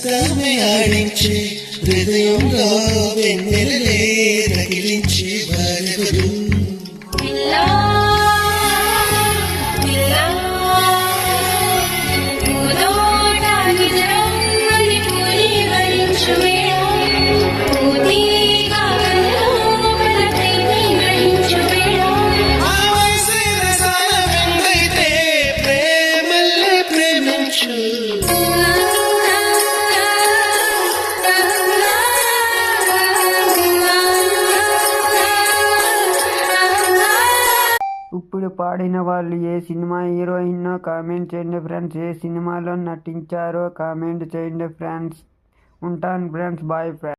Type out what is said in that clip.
హస్తమే ఆడించి హృదయంలో వెన్నెలలే రగిలించి వారెవరు ఇప్పుడు పాడిన వాళ్ళు ఏ సినిమా హీరోయిన్నో కామెంట్ చేయండి ఫ్రెండ్స్. ఏ సినిమాలో నటించారో కామెంట్ చేయండి ఫ్రెండ్స్. ఉంటాను ఫ్రెండ్స్, బాయ్ ఫ్రెండ్స్.